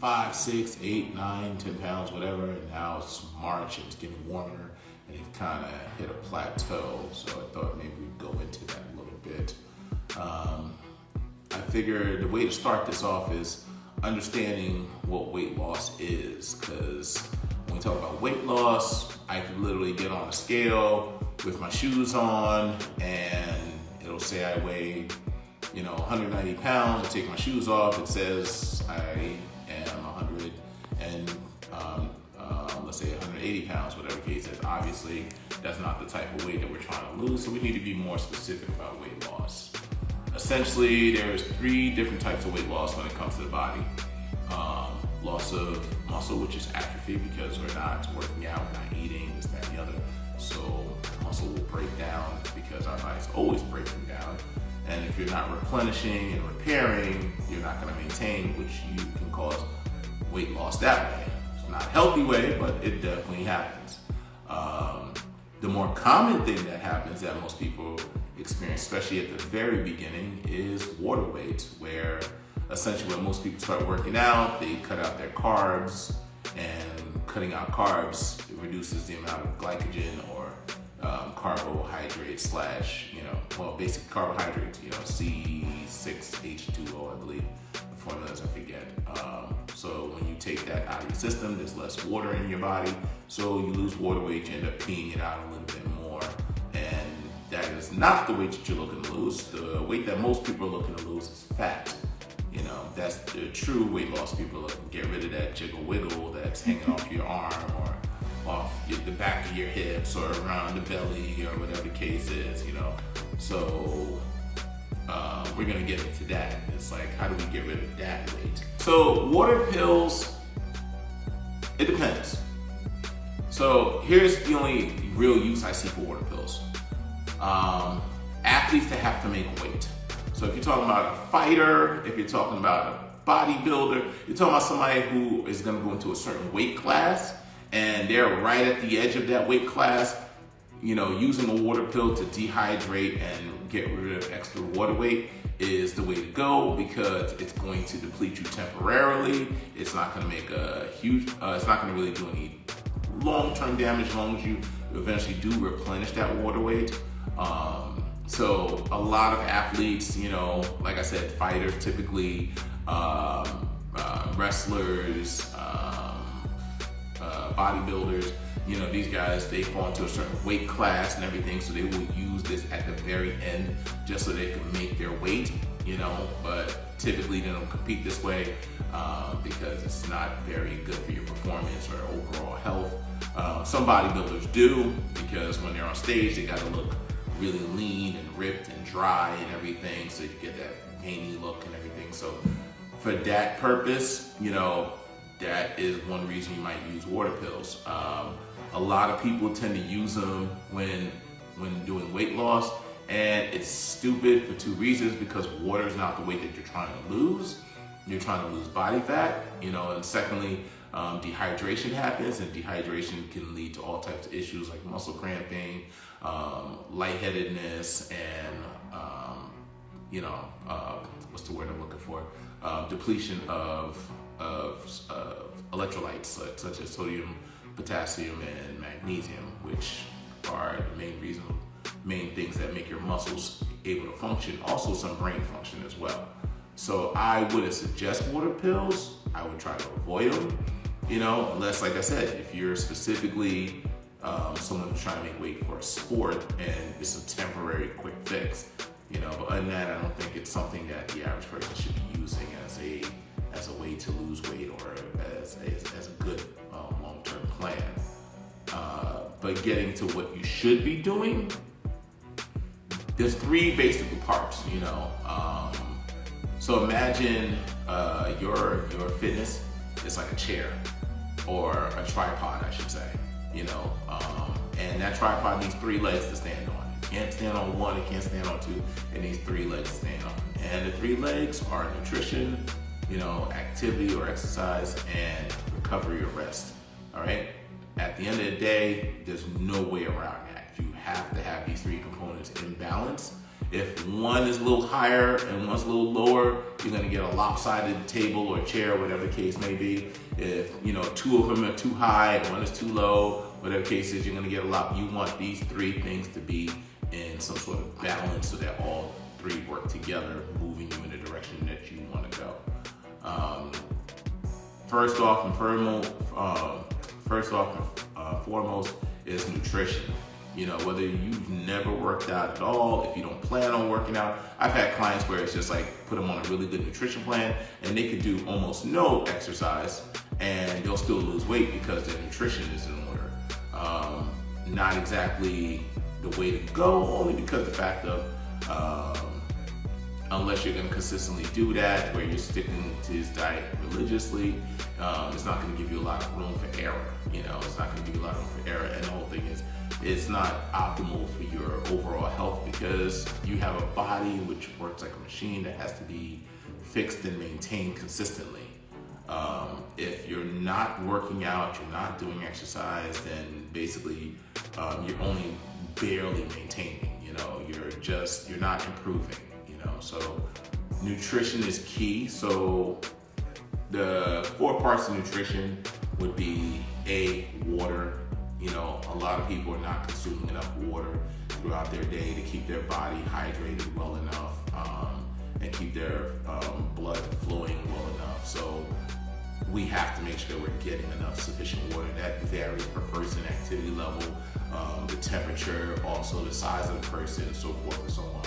5, 6, 8, 9, 10 pounds, whatever. And now it's March and it's getting warmer and they've kind of hit a plateau. So I thought maybe we'd go into that a little bit. I figured the way to start this off is understanding what weight loss is, because when we talk about weight loss, I could literally get on a scale with my shoes on and it'll say I weigh 190 pounds. I take my shoes off, it says I am 100 and let's say 180 pounds, whatever the case is. Obviously, that's not the type of weight that we're trying to lose, so we need to be more specific about weight loss. Essentially, there's 3 different types of weight loss when it comes to the body. Loss of muscle, which is atrophy because we're not working out, not eating, this, that, and the other. So muscle will break down because our body's always breaking down. And if you're not replenishing and repairing, you're not going to maintain, which you can cause weight loss that way. It's not a healthy way, but it definitely happens. The more common thing that happens that most people experience, especially at the very beginning, is water weight, where essentially when most people start working out, they cut out their carbs, and cutting out carbs reduces the amount of glycogen or carbohydrates basic carbohydrates, C6H2O, I believe. The formulas I forget. So when you take that out of your system, there's less water in your body. So you lose water weight, you end up peeing it out a little bit more. And that is not the weight that you're looking to lose. The weight that most people are looking to lose is fat. That's the true weight loss. People are looking to get rid of that jiggle wiggle that's hanging off your arm or off the back of your hips or around the belly or whatever the case is, So we're gonna get into that. It's like, how do we get rid of that weight? So water pills, it depends. So here's the only real use I see for water pills. Athletes that have to make weight. So if you're talking about a fighter, if you're talking about a bodybuilder, you're talking about somebody who is gonna go into a certain weight class and they're right at the edge of that weight class, using a water pill to dehydrate and get rid of extra water weight is the way to go, because it's going to deplete you temporarily. It's not going to make it's not going to really do any long-term damage as long as you eventually do replenish that water weight. So a lot of athletes, like I said, fighters typically, wrestlers, bodybuilders, these guys, they fall into a certain weight class and everything, so they will use this at the very end just so they can make their weight, but typically they don't compete this way because it's not very good for your performance or overall health. Some bodybuilders do, because when they're on stage, they gotta look really lean and ripped and dry and everything, so you get that veiny look and everything. So for that purpose, that is one reason you might use water pills. A lot of people tend to use them when doing weight loss, and it's stupid for 2 reasons, because water is not the weight that you're trying to lose. You're trying to lose body fat, and secondly, dehydration happens, and dehydration can lead to all types of issues like muscle cramping, lightheadedness, and what's the word I'm looking for? Depletion of electrolytes such as sodium, potassium, and magnesium, which are the main things that make your muscles able to function. Also some brain function as well. So I wouldn't suggest water pills. I would try to avoid them, unless, like I said, if you're specifically someone who's trying to make weight for a sport and it's a temporary quick fix, but other than that, I don't think it's something that the average person should be using as a way to lose weight or as a good long-term plan. But getting to what you should be doing, there's 3 basic parts, So imagine your fitness is like a chair or a tripod, I should say, and that tripod needs 3 legs to stand on. It can't stand on 1, it can't stand on 2, it needs 3 legs to stand on. And the 3 legs are nutrition, activity or exercise, and recovery or rest. All right? At the end of the day, there's no way around that. You have to have these 3 components in balance If one is a little higher and one's a little lower, you're gonna get a lopsided table or chair, whatever the case may be. If two of them are too high and one is too low, whatever the case is, you're gonna get a lot. You want these three things to be in some sort of balance so that all three work together, moving you in the direction that you want to go. First off and foremost is nutrition. Whether you've never worked out at all, if you don't plan on working out, I've had clients where it's just like put them on a really good nutrition plan and they could do almost no exercise and they'll still lose weight because their nutrition is in order. Not exactly the way to go, only because the fact of unless you're going to consistently do that, where you're sticking to his diet religiously, it's not going to give you a lot of room for error. It's not going to give you a lot of room for error. And the whole thing is, it's not optimal for your overall health because you have a body which works like a machine that has to be fixed and maintained consistently. If you're not working out, you're not doing exercise, then basically you're only barely maintaining. You're not improving. So nutrition is key. So the 4 parts of nutrition would be water. A lot of people are not consuming enough water throughout their day to keep their body hydrated well enough and keep their blood flowing well enough. So we have to make sure that we're getting enough sufficient water. That varies per person, activity level, the temperature, also the size of the person, and so forth and so on.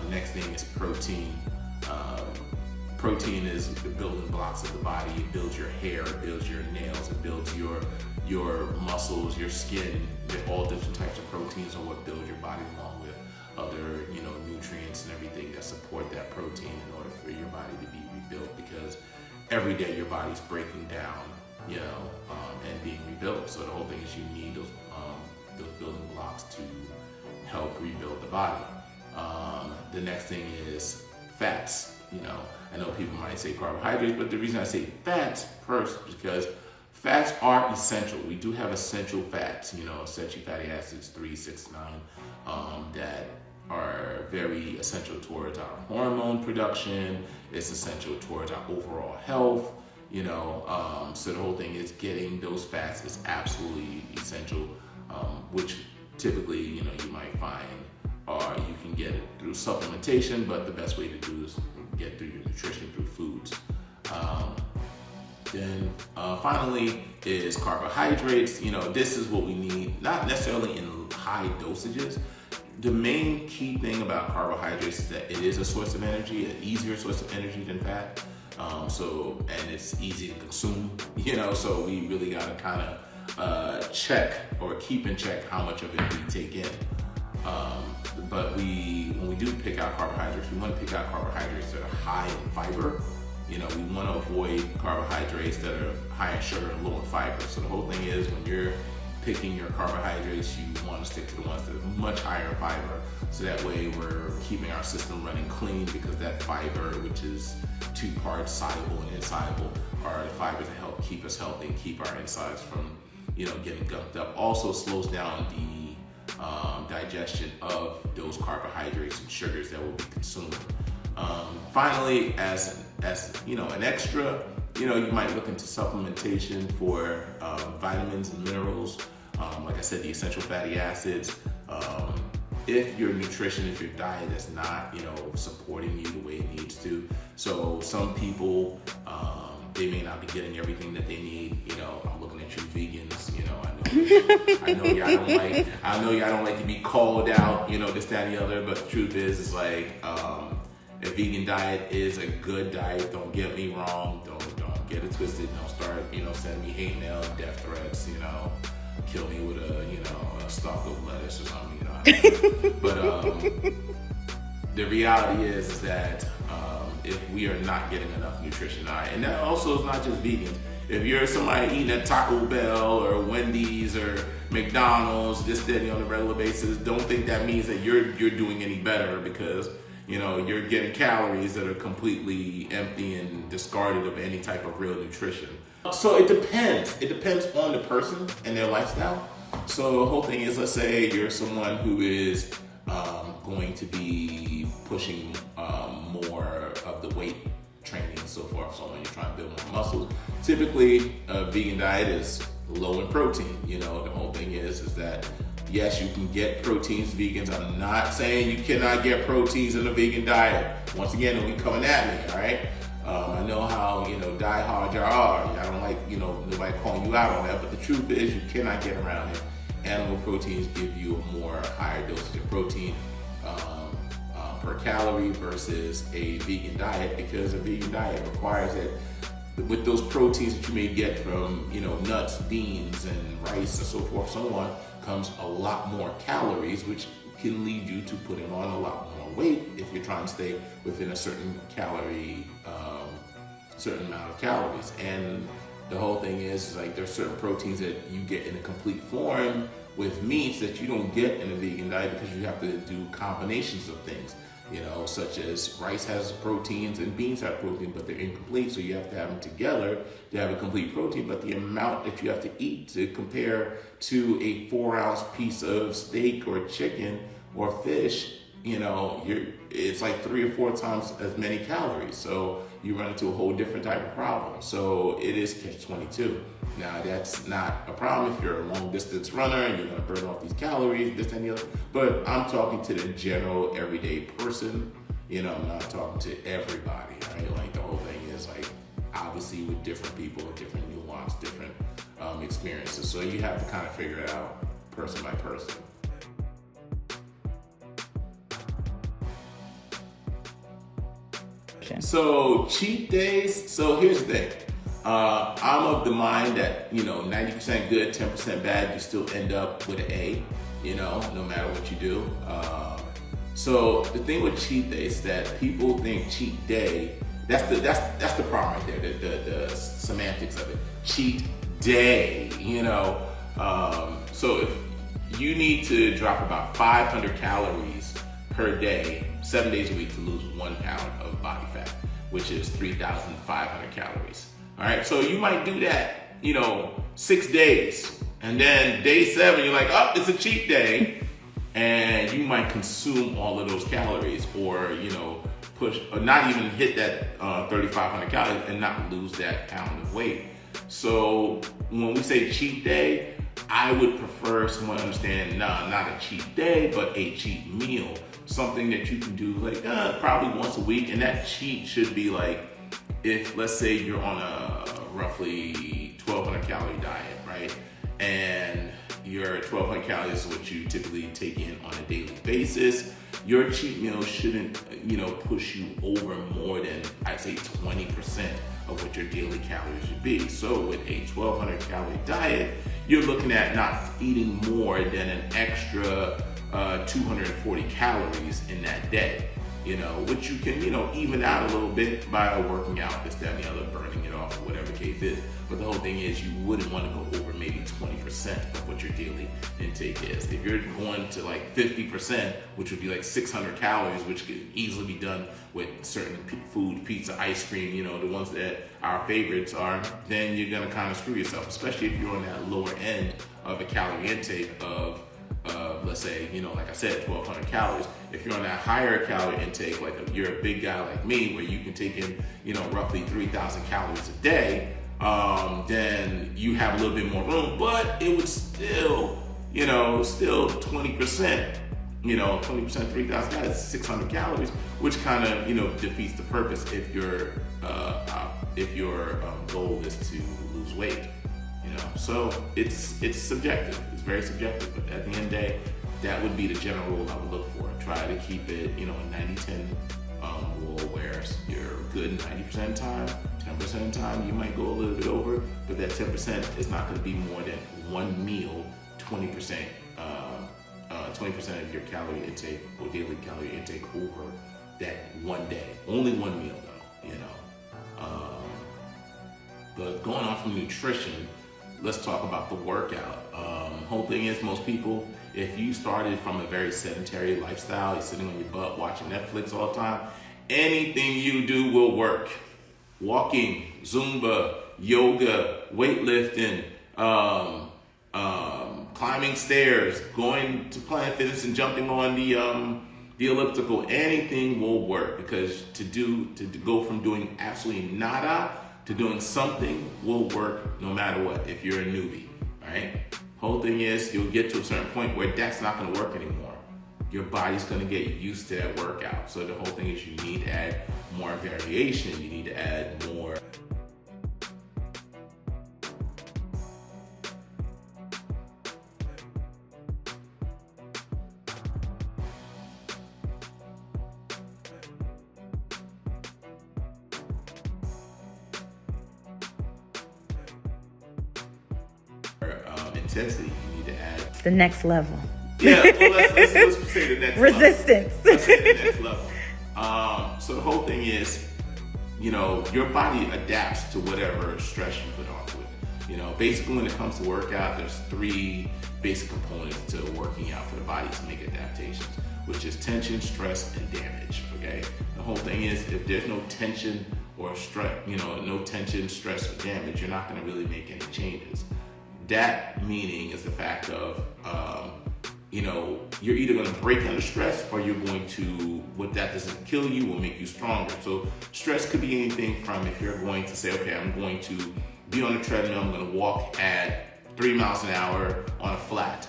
The next thing is protein. Protein is the building blocks of the body. It builds your hair, it builds your nails, it builds your muscles, your skin. All different types of proteins are what build your body, along with other nutrients and everything that support that protein in order for your body to be rebuilt, because every day your body's breaking down and being rebuilt. So the whole thing is you need those building blocks to help rebuild the body. The next thing is fats. I know people might say carbohydrates, but the reason I say fats first is because fats are essential. We do have essential fats, essential fatty acids 3, 6, 9, that are very essential towards our hormone production. It's essential towards our overall health. So the whole thing is getting those fats is absolutely essential, which typically, you might find you can get it through supplementation, but the best way to do is get through your nutrition through foods. Then finally is carbohydrates. This is what we need, not necessarily in high dosages. The main key thing about carbohydrates is that it is a source of energy, an easier source of energy than fat. And it's easy to consume, so we really gotta kind of check or keep in check how much of it we take in. But when we do pick out carbohydrates, we want to pick out carbohydrates that are high in fiber. We want to avoid carbohydrates that are high in sugar and low in fiber. So the whole thing is, when you're picking your carbohydrates, you want to stick to the ones that are much higher in fiber. So that way we're keeping our system running clean, because that fiber, which is 2 parts, soluble and insoluble, are the fibers that help keep us healthy and keep our insides from, getting gunked up. Also slows down the digestion of those carbohydrates and sugars that will be consumed. Finally, as an extra, you might look into supplementation for vitamins and minerals. Like I said, the essential fatty acids. If your diet is not, supporting you the way it needs to. So some people, they may not be getting everything that they need. I'm looking at you vegans, I know y'all don't like to be called out, this, that, and the other, but the truth is, it's like, a vegan diet is a good diet. Don't get me wrong. Don't get it twisted. Don't start, sending me hate mail, death threats, kill me with a stalk of lettuce or something, But the reality is that if we are not getting enough nutrition, and that also is not just vegans. If you're somebody eating at Taco Bell or Wendy's or McDonald's, this, that, on a regular basis, don't think that means that you're doing any better, because you're getting calories that are completely empty and discarded of any type of real nutrition. So it depends. It depends on the person and their lifestyle. So the whole thing is, let's say you're someone who is going to be pushing more of the weight training and so forth. So when you're trying to build more muscle, typically a vegan diet is low in protein. You know, the whole thing is that yes, you can get proteins vegans. I'm not saying you cannot get proteins in a vegan diet. Once again, they'll be coming at me, all right? I know how, die hard you are. I don't like, nobody calling you out on that, but the truth is you cannot get around it. Animal proteins give you a more higher dosage of protein per calorie versus a vegan diet, because a vegan diet requires that with those proteins that you may get from, nuts, beans, and rice and so forth, so on, comes a lot more calories, which can lead you to putting on a lot more weight if you're trying to stay within a certain certain amount of calories. And the whole thing is like there's certain proteins that you get in a complete form with meats that you don't get in a vegan diet, because you have to do combinations of things. Such as rice has proteins and beans have protein, but they're incomplete, so you have to have them together to have a complete protein. But the amount that you have to eat to compare to a 4-ounce piece of steak or chicken or fish, it's like 3 or 4 times as many calories. So you run into a whole different type of problem. So it is catch-22. Now, that's not a problem if you're a long distance runner and you're gonna burn off these calories, this and the other. But I'm talking to the general everyday person. I'm not talking to everybody, right? Like the whole thing is like, obviously with different people, different nuance, different experiences. So you have to kind of figure it out person by person. Okay. So cheat days. So here's the thing. I'm of the mind that, 90% good, 10% bad, you still end up with an A, no matter what you do. So the thing with cheat days is that people think cheat day, that's the problem right there, the semantics of it. Cheat day, so if you need to drop about 500 calories per day, 7 days a week, to lose 1 pound of body fat, which is 3,500 calories. All right, so you might do that, 6 days, and then day 7, you're like, oh, it's a cheat day, and you might consume all of those calories, or push, or not even hit that 3,500 calories and not lose that pound of weight. So when we say cheat day, I would prefer someone to understand, not a cheat day, but a cheat meal, something that you can do like probably once a week, and that cheat should be like, if let's say you're on a roughly 1,200 calorie diet, right? And your 1,200 calories is what you typically take in on a daily basis. Your cheat meal shouldn't, push you over more than, I'd say, 20% of what your daily calories should be. So with a 1,200 calorie diet, you're looking at not eating more than an extra 240 calories in that day. Which you can, even out a little bit by working out, this, that, and the other, burning it off, or whatever the case is. But the whole thing is you wouldn't want to go over maybe 20% of what your daily intake is. If you're going to like 50%, which would be like 600 calories, which could easily be done with certain food, pizza, ice cream, the ones that our favorites are, then you're going to kind of screw yourself, especially if you're on that lower end of a calorie intake of let's say, like I said, 1,200 calories. If you're on that higher calorie intake, like if you're a big guy like me, where you can take in, roughly 3,000 calories a day, then you have a little bit more room, but it would still, still 20%, 20%, 3,000 calories, 600 calories, which kind of, defeats the purpose if your goal is to lose weight. So it's subjective. It's very subjective. But at the end of the day, that would be the general rule I would look for. Try to keep it, a 90-10 rule, where you're good 90% of the time, 10% of the time you might go a little bit over, but that 10% is not going to be more than one meal, 20%, 20% of your calorie intake or daily calorie intake over that one day. Only one meal though, But going on from nutrition, let's talk about the workout. Whole thing is, most people, if you started from a very sedentary lifestyle, you're sitting on your butt watching Netflix all the time, anything you do will work. Walking, Zumba, yoga, weightlifting, climbing stairs, going to Planet Fitness and jumping on the elliptical, anything will work, because to go from doing absolutely nada to doing something will work no matter what if you're a newbie, right? Whole thing is you'll get to a certain point where that's not going to work anymore. Your body's going to get used to that workout. So the whole thing is you need to add more variation. You need to add more intensity. You need to add The next level. Yeah, well, let's say the next Resistance. level. Let's say the next level. So the whole thing is, your body adapts to whatever stress you put onto it. Basically when it comes to workout, there's 3 basic components to working out for the body to make adaptations, which is tension, stress, and damage, okay? The whole thing is if there's no tension or stress, no tension, stress, or damage, you're not gonna really make any changes. That meaning is the fact of, you're either going to break under stress, or you're going to, what that doesn't kill you will make you stronger. So stress could be anything from, if you're going to say, okay, I'm going to be on a treadmill, I'm going to walk at 3 miles an hour on a flat.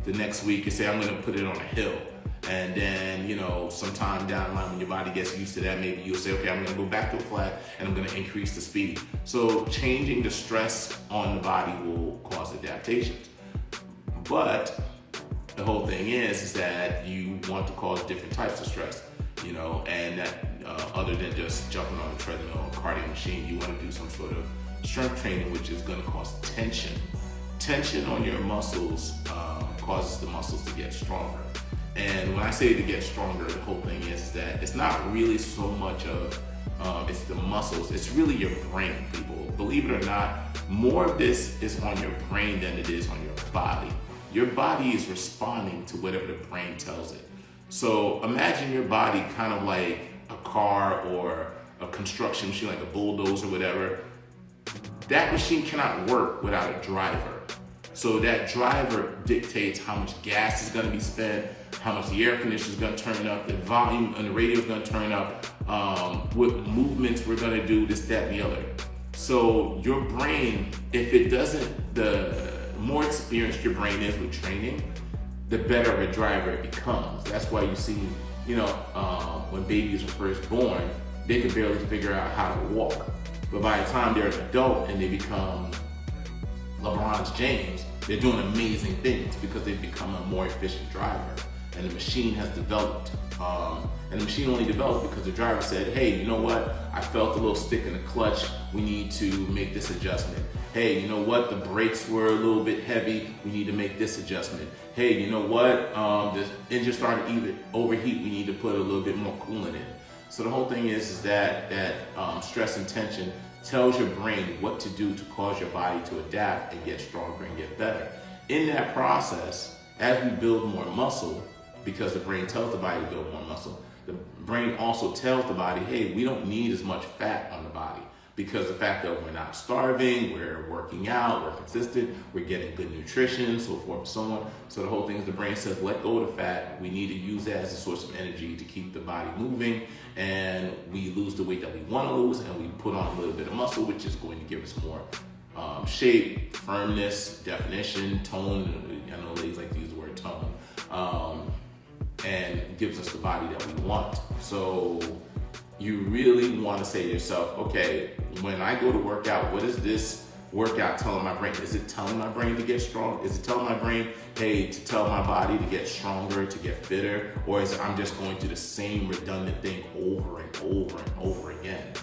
The next week you say, I'm going to put it on a hill. And then, sometime down the line when your body gets used to that, maybe you'll say, okay, I'm going to go back to a flat and I'm going to increase the speed. So changing the stress on the body will cause adaptations. But the whole thing is that you want to cause different types of stress, and that other than just jumping on a treadmill or cardio machine, you want to do some sort of strength training, which is going to cause tension. Tension on your muscles causes the muscles to get stronger. And when I say to get stronger, the whole thing is that it's not really so much of it's the muscles, it's really your brain, people. Believe it or not, more of this is on your brain than it is on your body. Your body is responding to whatever the brain tells it. So imagine your body kind of like a car or a construction machine, like a bulldozer or whatever. That machine cannot work without a driver. So that driver dictates how much gas is going to be spent, how much the air conditioner is going to turn up, the volume on the radio is going to turn up, what movements we're going to do, this, that, and the other. So your brain, if it doesn't, the more experienced your brain is with training, the better of a driver it becomes. That's why you see, when babies are first born, they can barely figure out how to walk. But by the time they're an adult and they become LeBron James, they're doing amazing things because they've become a more efficient driver. And the machine has developed. And the machine only developed because the driver said, hey, you know what? I felt a little stick in the clutch. We need to make this adjustment. Hey, you know what? The brakes were a little bit heavy. We need to make this adjustment. Hey, you know what? The engine started to overheat. We need to put a little bit more coolant in. So the whole thing is that stress and tension tells your brain what to do to cause your body to adapt and get stronger and get better. In that process, as we build more muscle, because the brain tells the body to build more muscle, the brain also tells the body, hey, we don't need as much fat on the body, because the fact that we're not starving, we're working out, we're consistent, we're getting good nutrition, so forth and so on. So the whole thing is the brain says, let go of the fat. We need to use that as a source of energy to keep the body moving, and we lose the weight that we want to lose, and we put on a little bit of muscle, which is going to give us more shape, firmness, definition, tone. I know ladies like to use the word tone. And gives us the body that we want. So you really want to say to yourself, okay, when I go to work out, what is this workout telling my brain? Is it telling my brain to get strong? Is it telling my brain, hey, to tell my body to get stronger, to get fitter? Or is it I'm just going through the same redundant thing over and over and over again?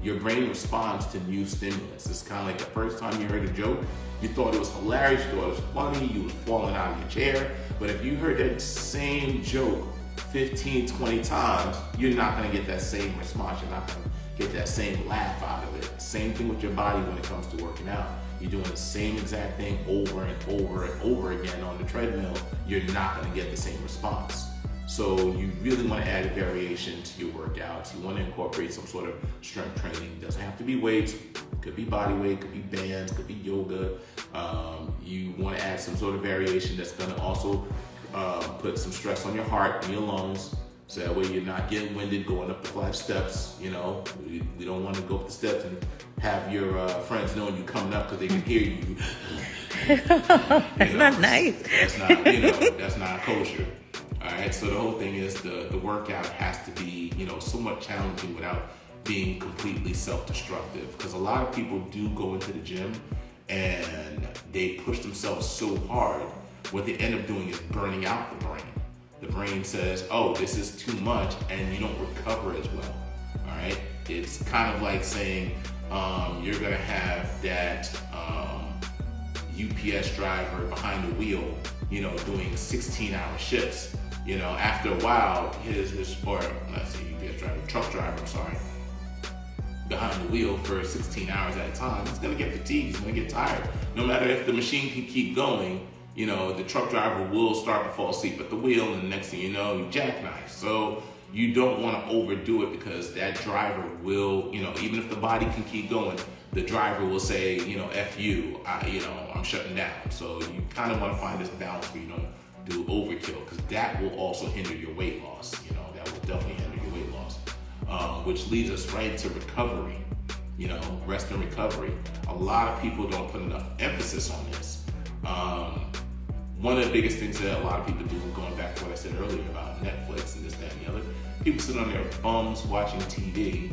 Your brain responds to new stimulus. It's kind of like the first time you heard a joke, you thought it was hilarious, you thought it was funny, you was falling out of your chair. But if you heard that same joke 15, 20 times, you're not gonna get that same response. You're not gonna get that same laugh out of it. Same thing with your body when it comes to working out. You're doing the same exact thing over and over and over again on the treadmill, you're not gonna get the same response. So you really want to add a variation to your workouts. You want to incorporate some sort of strength training. It doesn't have to be weights. It could be body weight, could be bands, could be yoga. You want to add some sort of variation that's going to also put some stress on your heart and your lungs. So that way you're not getting winded going up the flight of steps. You know, we don't want to go up the steps and have your friends knowing you coming up because they can hear you. That's not nice. That's not, that's not kosher. All right. So the whole thing is the workout has to be, somewhat challenging without being completely self-destructive. Because a lot of people do go into the gym and they push themselves so hard. What they end up doing is burning out the brain. The brain says, oh, this is too much, and you don't recover as well. All right. It's kind of like saying you're going to have that UPS driver behind the wheel, doing 16-hour shifts. After a while, truck driver, behind the wheel for 16 hours at a time, he's gonna get fatigued, he's gonna get tired. No matter if the machine can keep going, the truck driver will start to fall asleep at the wheel, and the next thing you know, you jackknife. So you don't wanna overdo it because that driver will, even if the body can keep going, the driver will say, F you, I'm shutting down. So you kind of wanna find this balance where you don't do overkill, because that will also hinder your weight loss. That will definitely hinder your weight loss. Which leads us right to recovery, rest and recovery. A lot of people don't put enough emphasis on this. One of the biggest things that a lot of people do, going back to what I said earlier about Netflix and this, that, and the other, people sit on their bums watching TV.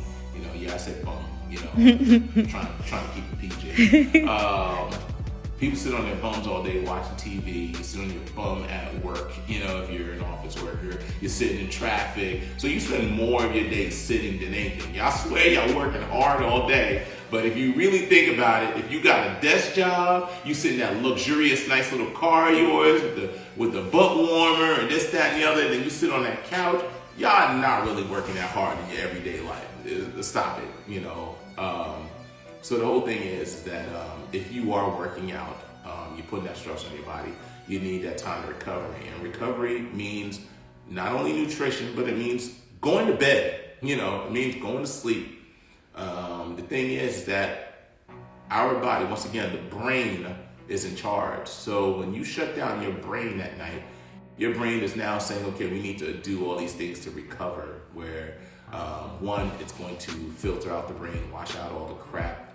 I said bum, trying to keep it PG. People sit on their bums all day watching TV. You sit on your bum at work. If you're an office worker, you're sitting in traffic. So you spend more of your day sitting than anything. Y'all swear y'all working hard all day. But if you really think about it, if you got a desk job, you sit in that luxurious, nice little car of yours with the butt warmer and this, that, and the other, and then you sit on that couch, y'all not really working that hard in your everyday life. Stop it, So the whole thing is that if you are working out, you're putting that stress on your body, you need that time of recovery. And recovery means not only nutrition, but it means going to bed. It means going to sleep. The thing is that our body, once again, the brain is in charge. So when you shut down your brain at night, your brain is now saying, okay, we need to do all these things to recover, where one, it's going to filter out the brain, wash out all the crap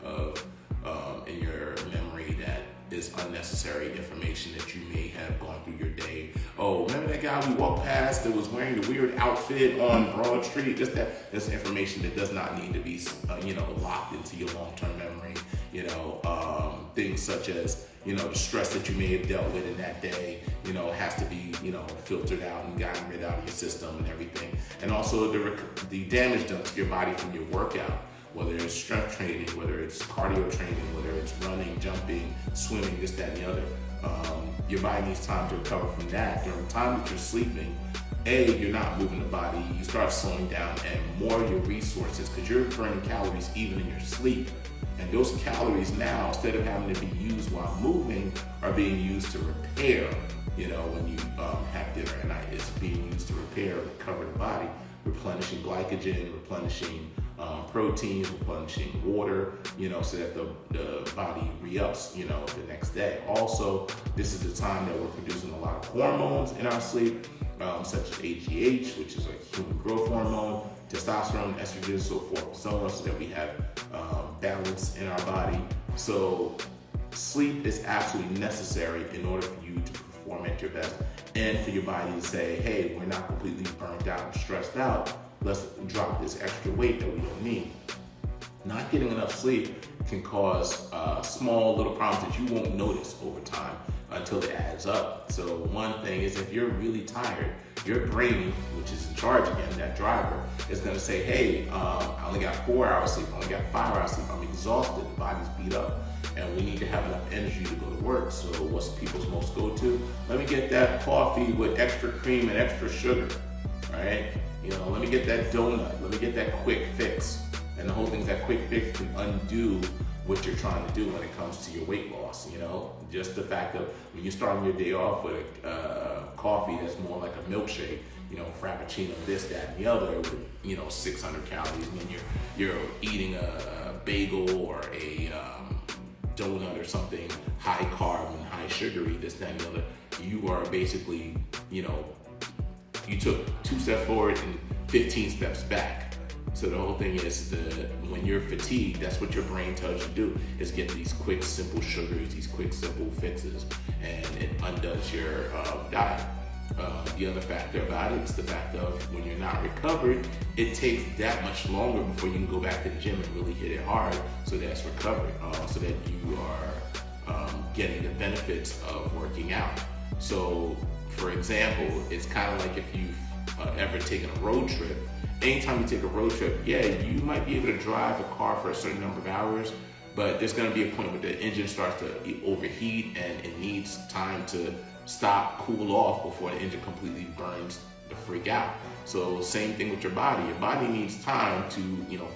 in your memory that is unnecessary information that you may have gone through your day. Oh, remember that guy we walked past that was wearing the weird outfit on Broad Street? That's information that does not need to be, locked into your long-term memory. Things such as, the stress that you may have dealt with in that day, has to be, filtered out and gotten rid out of your system and everything. And also the damage done to your body from your workout, whether it's strength training, whether it's cardio training, whether it's running, jumping, swimming, this, that, and the other. Your body needs time to recover from that. During the time that you're sleeping, you're not moving the body, you start slowing down, and more of your resources, because you're burning calories even in your sleep. And those calories now, instead of having to be used while moving, are being used to repair. When you have dinner at night, it's being used to repair, recover the body, replenishing glycogen, replenishing proteins, replenishing water, so that the body re-ups, the next day. Also, this is the time that we're producing a lot of hormones in our sleep, such as HGH, which is a human growth hormone, testosterone, estrogen, so forth and so on, so that we have balance in our body. So sleep is absolutely necessary in order for you to perform at your best, and for your body to say, hey, we're not completely burnt out and stressed out. Let's drop this extra weight that we don't need. Not getting enough sleep can cause small little problems that you won't notice over time until it adds up. So one thing is, if you're really tired, your brain, which is in charge again, that driver, is gonna say, hey, I only got 4 hours sleep, I only got 5 hours sleep, I'm exhausted, the body's beat up, and we need to have enough energy to go to work. So what's people's most go-to? Let me get that coffee with extra cream and extra sugar, right? Let me get that donut, let me get that quick fix. And the whole thing is that quick fix can undo what you're trying to do when it comes to your weight loss. Just the fact of when you're starting your day off with a coffee that's more like a milkshake, frappuccino, this, that, and the other, with 600 calories, and then you're eating a bagel or a donut or something high carb and high sugary, this, that, and the other. you are basically, you took 2 steps forward and 15 steps back. So the whole thing is when you're fatigued, that's what your brain tells you to do, is get these quick, simple sugars, these quick, simple fixes, and it undoes your diet. The other factor about it is the fact of when you're not recovered, it takes that much longer before you can go back to the gym and really hit it hard, so that's recovery, so that you are getting the benefits of working out. So, for example, it's kind of like if you've ever taken a road trip. Anytime you take a road trip, yeah, you might be able to drive a car for a certain number of hours, but there's going to be a point where the engine starts to overheat and it needs time to stop, cool off before the engine completely burns the freak out. So same thing with your body. Your body needs time to,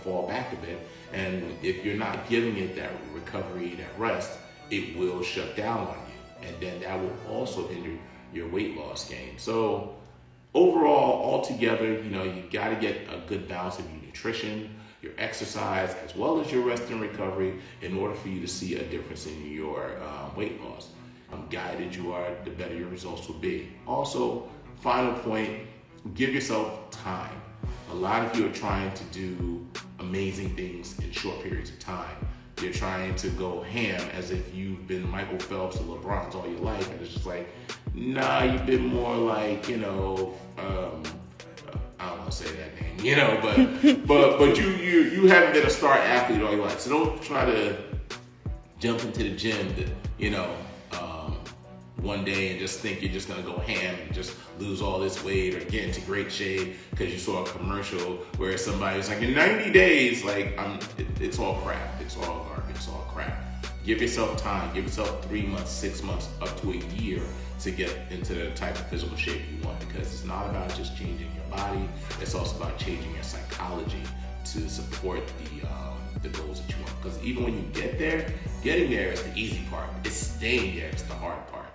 fall back a bit. And if you're not giving it that recovery, that rest, it will shut down on you. And then that will also hinder your weight loss game. So overall, altogether, you got to get a good balance of your nutrition, your exercise, as well as your rest and recovery in order for you to see a difference in your weight loss. Guided you are, the better your results will be. Also, final point, give yourself time. A lot of you are trying to do amazing things in short periods of time. You're trying to go ham as if you've been Michael Phelps or LeBron's all your life, and it's just like, nah, you've been more like, I don't want to say that name, but you haven't been a star athlete all your life. So don't try to jump into the gym, one day and just think you're just gonna go ham and just lose all this weight or get into great shape because you saw a commercial where somebody's like, in 90 days, it's all crap. It's all garbage. It's all crap. Give yourself time. Give yourself 3 months, 6 months, up to a year to get into the type of physical shape you want, because it's not about just changing your body. It's also about changing your psychology to support the goals that you want. Because even when you get there, getting there is the easy part. It's staying there is the hard part.